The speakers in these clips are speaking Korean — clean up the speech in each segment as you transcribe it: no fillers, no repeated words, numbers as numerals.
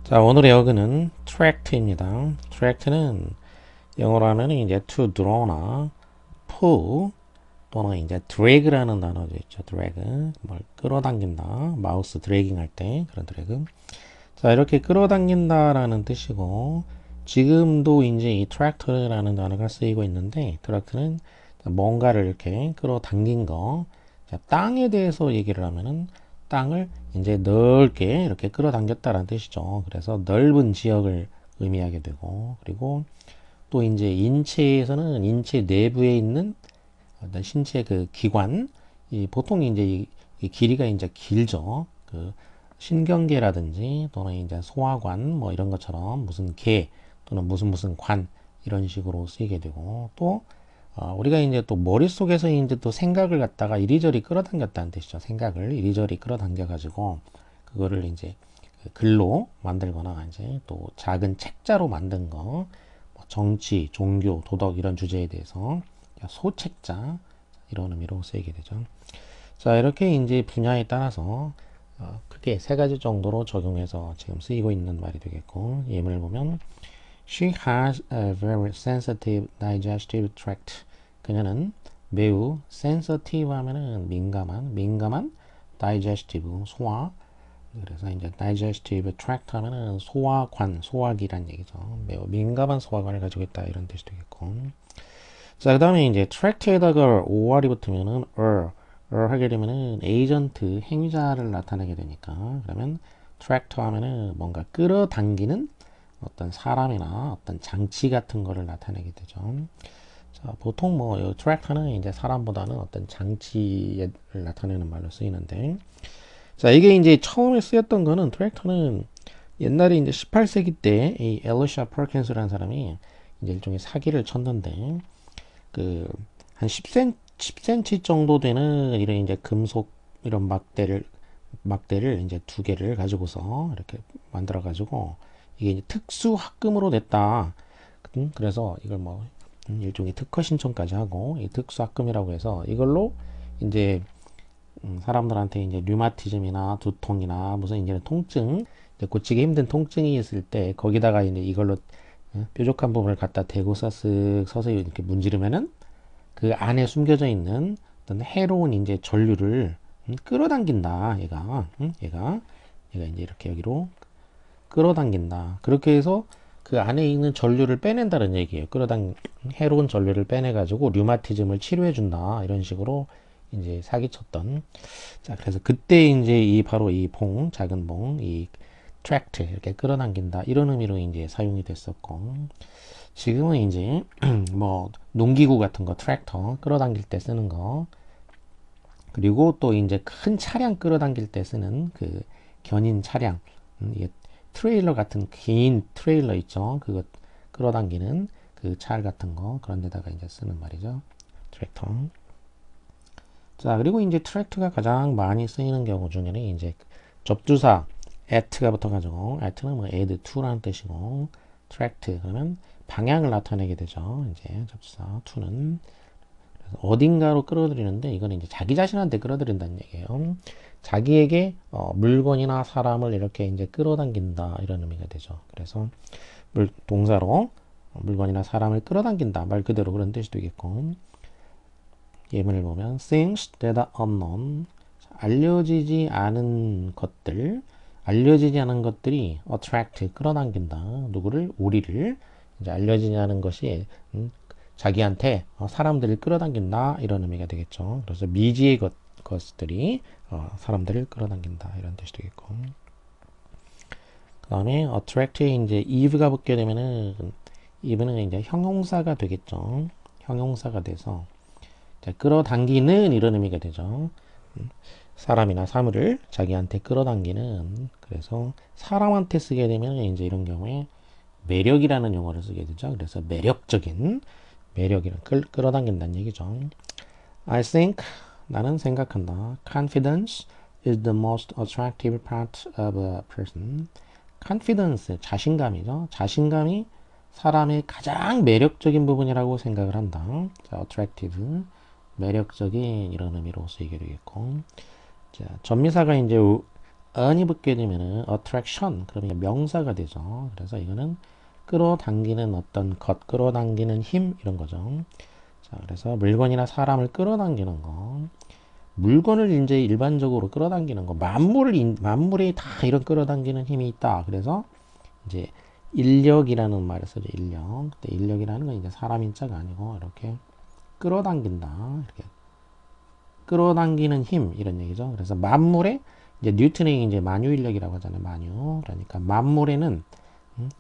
자, 오늘의 어근은 트랙트입니다. 트랙트는 영어로 하면 이제 to draw나 pull 또는 이제 drag라는 단어도 있죠. drag. 뭘 끌어당긴다. 마우스 드래깅 할 때 그런 드래그. 자, 이렇게 끌어당긴다라는 뜻이고 지금도 이제 이 트랙터라는 단어가 쓰이고 있는데 트랙트는 뭔가를 이렇게 끌어당긴 거. 자, 땅에 대해서 얘기를 하면은 땅을 이제 넓게 이렇게 끌어당겼다라는 뜻이죠. 그래서 넓은 지역을 의미하게 되고 그리고 또 이제 인체에서는 인체 내부에 있는 어떤 신체 그 기관 이 보통 이제 이 길이가 이제 길죠. 그 신경계라든지 또는 이제 소화관 뭐 이런 것처럼 무슨 계 또는 무슨 관 이런 식으로 쓰이게 되고 또 우리가 이제 또 머릿속에서 이제 또 생각을 갖다가 이리저리 끌어당겼다는 뜻이죠. 생각을 이리저리 끌어당겨 가지고 그거를 이제 글로 만들거나 이제 또 작은 책자로 만든 거, 뭐 정치, 종교, 도덕 이런 주제에 대해서 소책자 이런 의미로 쓰이게 되죠. 자, 이렇게 이제 분야에 따라서 크게 세 가지 정도로 적용해서 지금 쓰이고 있는 말이 되겠고 예문을 보면 She has a very sensitive digestive tract. 그녀는 매우 sensitive 하면은 민감한 digestive 소화. 그래서 이제 digestive tract 하면은 소화관, 소화기란 얘기죠. 매우 민감한 소화관을 가지고 있다 이런 뜻이 되겠고. 자, 그다음에 이제 tract에다가 or이 붙으면은 하게 되면은 에이전트 행위자를 나타내게 되니까 그러면 트랙터 하면은 뭔가 끌어당기는 어떤 사람이나 어떤 장치 같은 거를 나타내게 되죠. 자, 보통 뭐 트랙터는 이제 사람보다는 어떤 장치를 나타내는 말로 쓰이는데, 자 이게 이제 처음에 쓰였던 거는 트랙터는 옛날에 이제 18세기 때 이 엘리샤 퍼킨스라는 사람이 이제 일종의 사기를 쳤는데 그 한 10cm 정도 되는 이런 이제 금속 이런 막대를 이제 두 개를 가지고서 이렇게 만들어 가지고 이게 이제 특수 합금으로 냈다. 그래서 이걸 뭐 일종의 특허 신청까지 하고 이 특수 합금이라고 해서 이걸로 이제 사람들한테 이제 류마티즘이나 두통이나 무슨 이제 통증 이제 고치기 힘든 통증이 있을 때 거기다가 이제 이걸로 뾰족한 부분을 갖다 대고 서서 이렇게 문지르면은 그 안에 숨겨져 있는 어떤 해로운 이제 전류를 끌어당긴다. 얘가 이제 이렇게 여기로 끌어당긴다. 그렇게 해서 그 안에 있는 전류를 빼낸다는 얘기예요. 해로운 전류를 빼내가지고 류마티즘을 치료해준다. 이런 식으로 이제 사기쳤던. 자, 그래서 그때 이제 바로 이 작은 이 트랙트, 이렇게 끌어당긴다. 이런 의미로 이제 사용이 됐었고. 지금은 이제 뭐 농기구 같은 거 트랙터 끌어당길 때 쓰는 거 그리고 또 이제 큰 차량 끌어당길 때 쓰는 그 견인 차량 이게 트레일러 같은 긴 트레일러 있죠. 그거 끌어당기는 그 차 같은 거 그런 데다가 이제 쓰는 말이죠. 트랙터. 자, 그리고 이제 트랙터가 가장 많이 쓰이는 경우 중에는 이제 접두사 at가 붙어가지고 at는 뭐 add to라는 뜻이고 트랙트 그러면 방향을 나타내게 되죠. 이제 접두사 to는 어딘가로 끌어들이는데 이거는 이제 자기 자신한테 끌어들인다는 얘기예요. 자기에게 물건이나 사람을 이렇게 이제 끌어당긴다 이런 의미가 되죠. 그래서 동사로 물건이나 사람을 끌어당긴다 말 그대로 그런 뜻이 되겠고 예문을 보면 things that are unknown 알려지지 않은 것들이 attract 끌어당긴다 누구를 우리를 이제 알려지지 않은 것이 자기한테 사람들을 끌어당긴다 이런 의미가 되겠죠. 그래서 미지의 것들이 사람들을 끌어당긴다 이런 뜻이 되겠고 그 다음에 attract에 이제 eve가 붙게 되면은 eve는 이제 형용사가 되겠죠. 형용사가 돼서 끌어당기는 이런 의미가 되죠. 사람이나 사물을 자기한테 끌어당기는 그래서 사람한테 쓰게 되면 이제 이런 경우에 매력이라는 용어를 쓰게 되죠. 그래서 매력이란 끌어당긴다는 얘기죠. I think 나는 생각한다. Confidence is the most attractive part of a person. Confidence 자신감이죠. 자신감이 사람의 가장 매력적인 부분이라고 생각을 한다. 자, attractive 매력적인 이런 의미로 쓰이게 되겠고 자, 전미사가 이제 on이 붙게 되면은 attraction 그러면 명사가 되죠. 그래서 이거는 끌어당기는 어떤 것, 끌어당기는 힘 이런 거죠. 자, 그래서 물건이나 사람을 끌어당기는 거. 물건을 이제 일반적으로 끌어당기는 거. 만물에 다 이런 끌어당기는 힘이 있다. 그래서 이제 인력이라는 말을 쓰죠. 인력. 근데 인력이라는 건 이제 사람 인자가 아니고 이렇게 끌어당긴다. 이렇게 끌어당기는 힘 이런 얘기죠. 그래서 만물에 이제 뉴턴이 이제 만유인력이라고 하잖아요. 만유. 그러니까 음,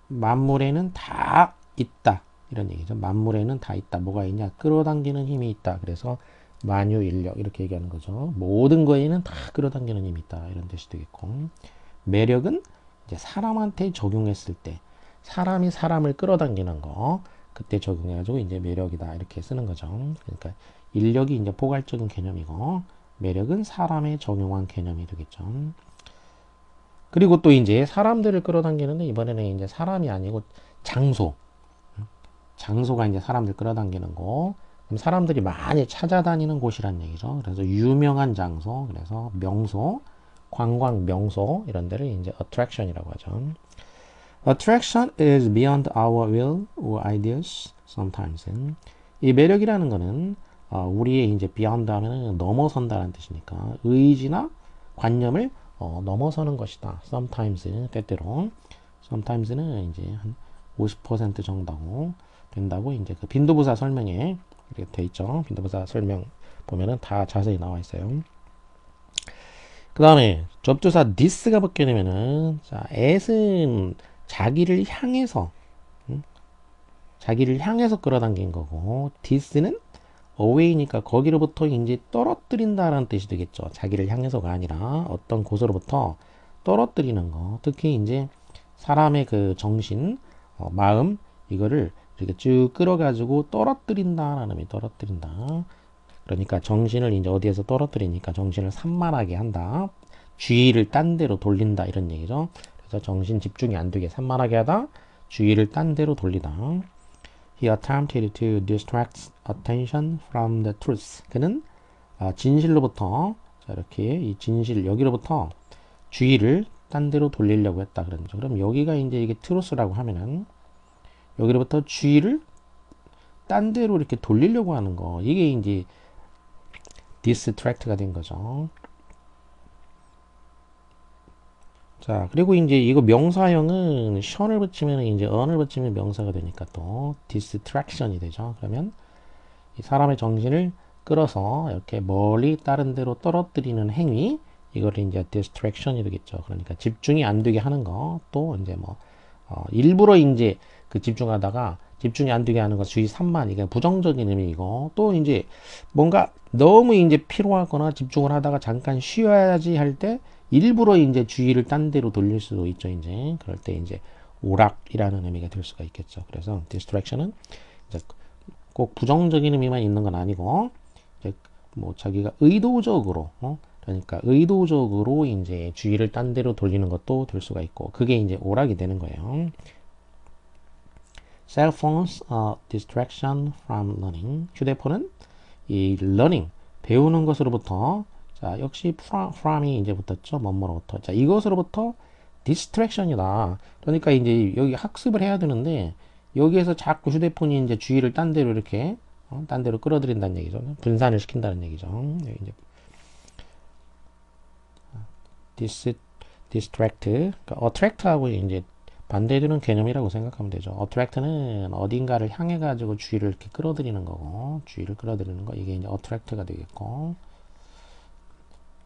만물에는 다 있다. 이런 얘기죠. 만물에는 다 있다. 뭐가 있냐? 끌어당기는 힘이 있다. 그래서 만유인력 이렇게 얘기하는 거죠. 모든 거에는 다 끌어당기는 힘이 있다. 이런 뜻이 되겠고. 매력은 이제 사람한테 적용했을 때 사람이 사람을 끌어당기는 거 그때 적용해가지고 이제 매력이다 이렇게 쓰는 거죠. 그러니까 인력이 이제 포괄적인 개념이고 매력은 사람에 적용한 개념이 되겠죠. 그리고 또 이제 사람들을 끌어당기는데 이번에는 이제 사람이 아니고 장소. 장소가 이제 사람들 끌어당기는 거. 그럼 사람들이 많이 찾아다니는 곳이란 얘기죠. 그래서 유명한 장소, 그래서 명소, 관광 명소 이런 데를 이제 attraction이라고 하죠. Attraction is beyond our will or ideas sometimes. 이 매력이라는 거는 우리의 이제 beyond 하면은 넘어선다는 뜻이니까 의지나 관념을 넘어서는 것이다. sometimes 때때로 sometimes는 이제 한 50% 정도 된다고 이제 그 빈도부사 설명에 이렇게 돼 있죠. 빈도부사 설명 보면은 다 자세히 나와 있어요. 그 다음에 접두사 this가 붙게 되면은 자, at은 자기를 향해서 자기를 향해서 끌어당긴 거고 this는 away니까 거기로부터 이제 떨어뜨린다라는 뜻이 되겠죠. 자기를 향해서가 아니라 어떤 곳으로부터 떨어뜨리는 거. 특히 이제 사람의 그 정신, 마음 이거를 이렇게 쭉 끌어가지고 떨어뜨린다라는 의미. 떨어뜨린다. 그러니까 정신을 이제 어디에서 떨어뜨리니까 정신을 산만하게 한다. 주의를 딴 데로 돌린다 이런 얘기죠. 그래서 정신 집중이 안 되게 산만하게 하다. 주의를 딴 데로 돌리다. He attempted to distract attention from the truth. 그는 진실로부터 자 이렇게 이 진실 여기로부터 주의를 딴 데로 돌리려고 했다 그런 거죠. 그럼 여기가 이제 이게 truth라고 하면은 여기로부터 주의를 딴 데로 이렇게 돌리려고 하는 거. 이게 이제 distract가 된 거죠. 자, 그리고 이제 이거 명사형은 션을 붙이면 이제 on을 붙이면 명사가 되니까 또 distraction이 되죠. 그러면 이 사람의 정신을 끌어서 이렇게 멀리 다른 데로 떨어뜨리는 행위, 이거를 이제 distraction이 되겠죠. 그러니까 집중이 안 되게 하는 거, 또 이제 뭐 일부러 이제 그 집중하다가 집중이 안 되게 하는 거 주의 산만 이게 부정적인 의미이고 또 이제 뭔가 너무 이제 피로하거나 집중을 하다가 잠깐 쉬어야지 할 때 일부러 이제 주의를 딴 데로 돌릴 수도 있죠. 이제 그럴 때 이제 오락이라는 의미가 될 수가 있겠죠. 그래서 distraction은 이제 꼭 부정적인 의미만 있는 건 아니고 이제 뭐 자기가 의도적으로 그러니까 의도적으로 이제 주의를 딴 데로 돌리는 것도 될 수가 있고 그게 이제 오락이 되는 거예요. Cell phones are distraction from learning. 휴대폰은 이 learning 배우는 것으로부터 자 역시 from이 이제 붙었죠. 뭐뭐로부터 자 이것으로부터 distraction이다. 그러니까 이제 여기 학습을 해야 되는데 여기에서 자꾸 휴대폰이 이제 주의를 딴 데로 이렇게 딴 데로 끌어들인다는 얘기죠. 분산을 시킨다는 얘기죠. 여기 이제 distract, 그러니까 attract하고 이제 반대되는 개념이라고 생각하면 되죠. attract는 어딘가를 향해 가지고 주의를 이렇게 끌어들이는 거고, 주의를 끌어들이는 거 이게 이제 attract가 되겠고,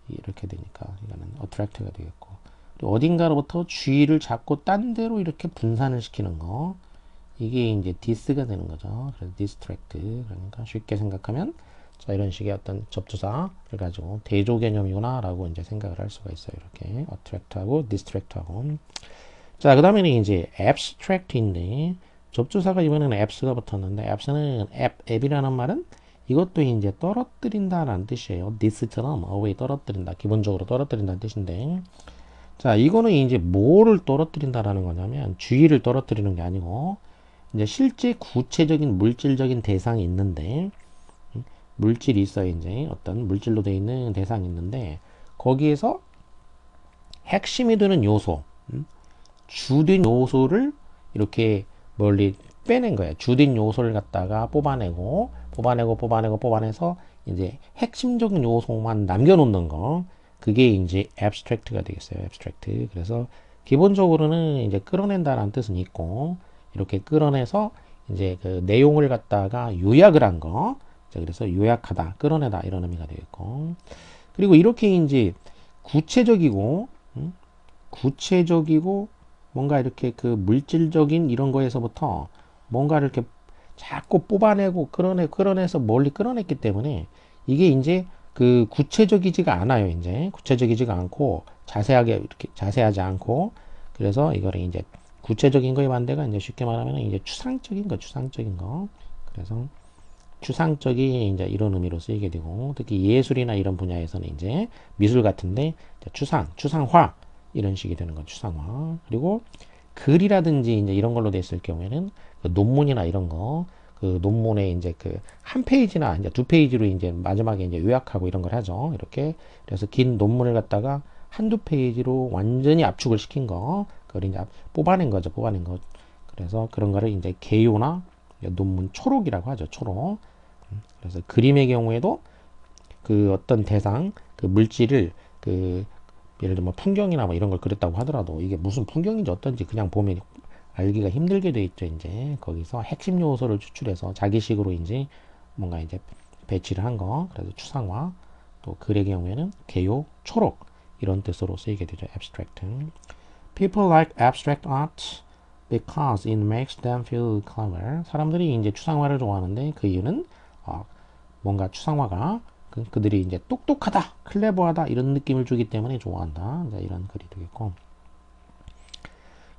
이렇게 되니까 이거는 attract가 되겠고, 그리고 어딘가로부터 주의를 자꾸 딴 데로 이렇게 분산을 시키는 거, 이게 이제 dis가 되는 거죠. 그래서 distract. 그러니까 쉽게 생각하면 자 이런 식의 어떤 접두사를 가지고 대조 개념이구나라고 이제 생각을 할 수가 있어요. 이렇게 attract하고 distract하고. 자, 그 다음에는 이제 abstract인데, 접두사가 이번에는 apps가 붙었는데, apps는 app이라는 말은 이것도 이제 떨어뜨린다라는 뜻이에요. this처럼 away 떨어뜨린다. 기본적으로 떨어뜨린다는 뜻인데, 자, 이거는 이제 뭐를 떨어뜨린다라는 거냐면, 주의를 떨어뜨리는 게 아니고, 이제 실제 구체적인 물질적인 대상이 있는데, 물질이 있어요. 이제 어떤 물질로 되어 있는 대상이 있는데, 거기에서 핵심이 되는 요소, 주된 요소를 이렇게 멀리 빼낸 거예요. 주된 요소를 갖다가 뽑아내서 이제 핵심적인 요소만 남겨놓는 거. 그게 이제 abstract가 되겠어요. abstract. 그래서 기본적으로는 이제 끌어낸다라는 뜻은 있고, 이렇게 끌어내서 이제 그 내용을 갖다가 요약을 한 거. 자, 그래서 요약하다, 끌어내다 이런 의미가 되겠고. 그리고 이렇게 이제 구체적이고, 구체적이고 뭔가 이렇게 그 물질적인 이런 거에서부터 뭔가 이렇게 자꾸 뽑아내고 끌어내서 멀리 끌어냈기 때문에 이게 이제 그 구체적이지가 않아요. 이제 구체적이지가 않고 자세하게 이렇게 자세하지 않고, 그래서 이거를 이제 구체적인 거에 반대가 이제 쉽게 말하면 이제 추상적인 거. 그래서 추상적인 이제 이런 의미로 쓰이게 되고, 특히 예술이나 이런 분야에서는 이제 미술 같은데 추상화 이런 식이 되는 거, 추상화. 그리고 글이라든지 이제 이런 걸로 됐을 경우에는 그 논문이나 이런 거, 그 논문에 이제 그 한 페이지나 이제 두 페이지로 이제 마지막에 이제 요약하고 이런 걸 하죠. 이렇게. 그래서 긴 논문을 갖다가 한두 페이지로 완전히 압축을 시킨 거, 그걸 이제 뽑아낸 거죠. 뽑아낸 거. 그래서 그런 거를 이제 개요나 논문 초록이라고 하죠. 초록. 그래서 그림의 경우에도 그 어떤 대상, 그 물질을 그 예를 들면 풍경이나 뭐 이런 걸 그렸다고 하더라도 이게 무슨 풍경인지 어떤지 그냥 보면 알기가 힘들게 돼 있죠. 이제 거기서 핵심 요소를 추출해서 자기식으로 이제 뭔가 이제 배치를 한 거. 그래서 추상화. 또 글의 경우에는 개요, 초록 이런 뜻으로 쓰이게 되죠. abstract. People like abstract art because it makes them feel clever. 사람들이 이제 추상화를 좋아하는데 그 이유는 뭔가 추상화가 그들이 이제 똑똑하다, 클레버하다 이런 느낌을 주기 때문에 좋아한다. 이런 글이 되겠고.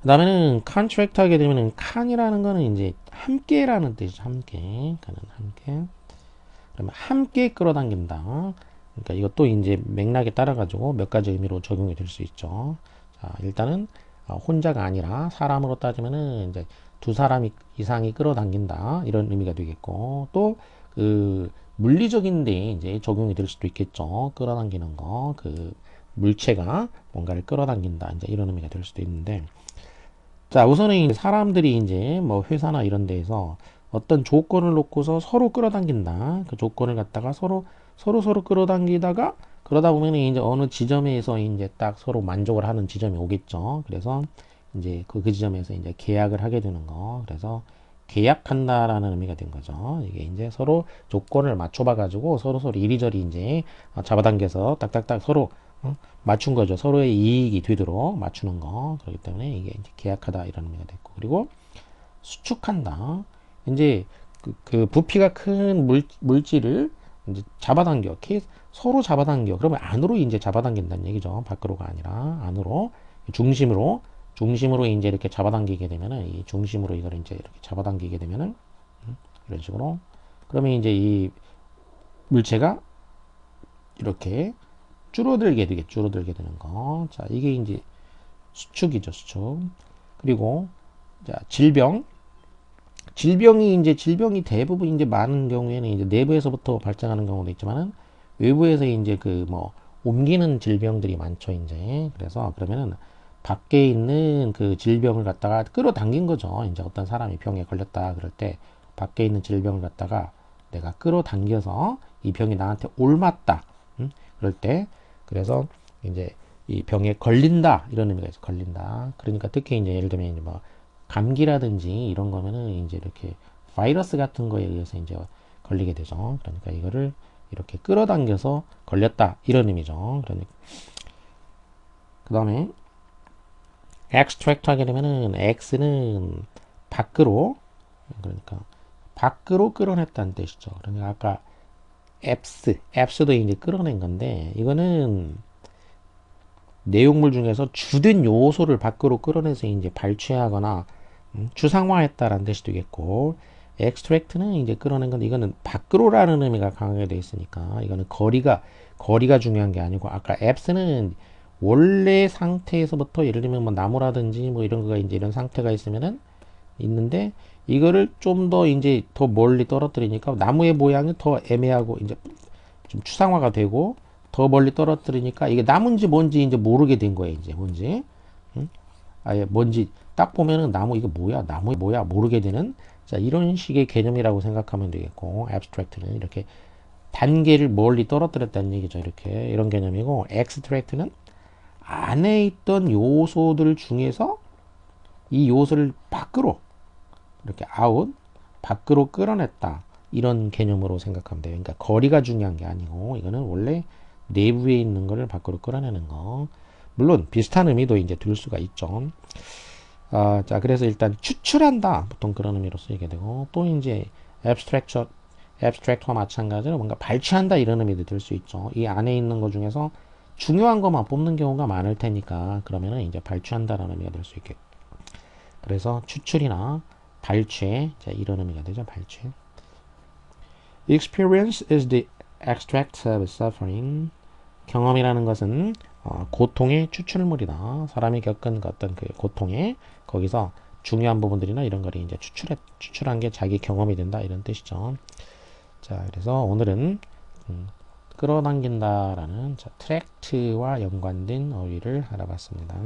그 다음에는 contract 하게 되면은 can이라는 거는 이제 함께라는 뜻이죠. 함께. 그러면 함께 끌어당긴다. 그러니까 이것도 이제 맥락에 따라 가지고 몇 가지 의미로 적용이 될 수 있죠. 자, 일단은 혼자가 아니라 사람으로 따지면은 이제 두 사람 이상이 끌어당긴다 이런 의미가 되겠고, 또 그 물리적인데 이제 적용이 될 수도 있겠죠. 끌어당기는 거, 그 물체가 뭔가를 끌어당긴다 이제 이런 의미가 될 수도 있는데, 자, 우선은 사람들이 이제 뭐 회사나 이런 데에서 어떤 조건을 놓고서 서로 끌어당긴다. 그 조건을 갖다가 서로 끌어당기다가 그러다 보면 이제 어느 지점에서 이제 딱 서로 만족을 하는 지점이 오겠죠. 그래서 이제 그 지점에서 이제 계약을 하게 되는 거. 그래서 계약한다라는 의미가 된 거죠. 이게 이제 서로 조건을 맞춰봐 가지고 서로 이리저리 이제 잡아당겨서 딱딱딱 서로 맞춘 거죠. 서로의 이익이 되도록 맞추는 거. 그렇기 때문에 이게 이제 계약하다 이런 의미가 됐고, 그리고 수축한다. 이제 그 부피가 큰 물질을 이제 잡아당겨. 서로 잡아당겨. 그러면 안으로 이제 잡아당긴다는 얘기죠. 밖으로가 아니라 안으로 중심으로 이제 이렇게 잡아당기게 되면은, 이 중심으로 이걸 이제 이렇게 잡아당기게 되면은 이런 식으로, 그러면 이제 이 물체가 이렇게 줄어들게 되는 거. 자, 이게 이제 수축이죠, 수축. 그리고 자, 질병이 대부분 이제 많은 경우에는 이제 내부에서부터 발생하는 경우도 있지만은 외부에서 이제 그 뭐 옮기는 질병들이 많죠, 이제. 그래서 그러면은 밖에 있는 그 질병을 갖다가 끌어당긴 거죠. 이제 어떤 사람이 병에 걸렸다 그럴 때 밖에 있는 질병을 갖다가 내가 끌어당겨서 이 병이 나한테 옮았다. 그럴 때, 그래서 이제 이 병에 걸린다 이런 의미가 있어. 걸린다. 그러니까 특히 이제 예를 들면 이제 뭐 감기라든지 이런 거면은 이제 이렇게 바이러스 같은 거에 의해서 이제 걸리게 되죠. 그러니까 이거를 이렇게 끌어당겨서 걸렸다 이런 의미죠. 그러니까 그 다음에 extract 하게 되면은 x는 밖으로, 그러니까 밖으로 끌어냈다는 뜻이죠. 그러니까 아까 앱스도 이제 끌어낸 건데, 이거는 내용물 중에서 주된 요소를 밖으로 끌어내서 이제 발췌하거나 추상화했다라는 뜻이 되겠고, extract는 이제 끌어낸 건데, 이거는 밖으로라는 의미가 강하게 되어 있으니까 이거는 거리가 중요한 게 아니고, 아까 앱스는 원래 상태에서부터 예를 들면 뭐 나무라든지 뭐 이런 거가 이제 이런 상태가 있는데 이거를 좀 더 이제 더 멀리 떨어뜨리니까 나무의 모양이 더 애매하고 이제 좀 추상화가 되고, 더 멀리 떨어뜨리니까 이게 나무인지 뭔지 이제 모르게 된 거예요. 이제 뭔지. 응? 아예 뭔지 딱 보면은 나무 이거 뭐야? 나무 뭐야? 모르게 되는 자, 이런 식의 개념이라고 생각하면 되겠고 abstract는 이렇게 단계를 멀리 떨어뜨렸다는 얘기죠. 이렇게 이런 개념이고 extract는 안에 있던 요소들 중에서 이 요소를 밖으로 이렇게 아웃 밖으로 끌어냈다 이런 개념으로 생각하면 돼요. 그러니까 거리가 중요한 게 아니고 이거는 원래 내부에 있는 거를 밖으로 끌어내는 거. 물론 비슷한 의미도 이제 들 수가 있죠. 자 그래서 일단 추출한다 보통 그런 의미로 쓰이게 되고 또 이제 abstract와 마찬가지로 뭔가 발췌한다 이런 의미도 들 수 있죠. 이 안에 있는 것 중에서 중요한 것만 뽑는 경우가 많을 테니까 그러면은 이제 발췌한다라는 의미가 될 수 있겠고 그래서 추출이나 발췌 자 이런 의미가 되죠. 발췌. Experience is the extract of suffering. 경험이라는 것은 고통의 추출물이다. 사람이 겪은 그 어떤 그 고통의 거기서 중요한 부분들이나 이런 거를 이제 추출한 게 자기 경험이 된다 이런 뜻이죠. 자, 그래서 오늘은 끌어당긴다라는 트랙트와 연관된 어휘를 알아봤습니다.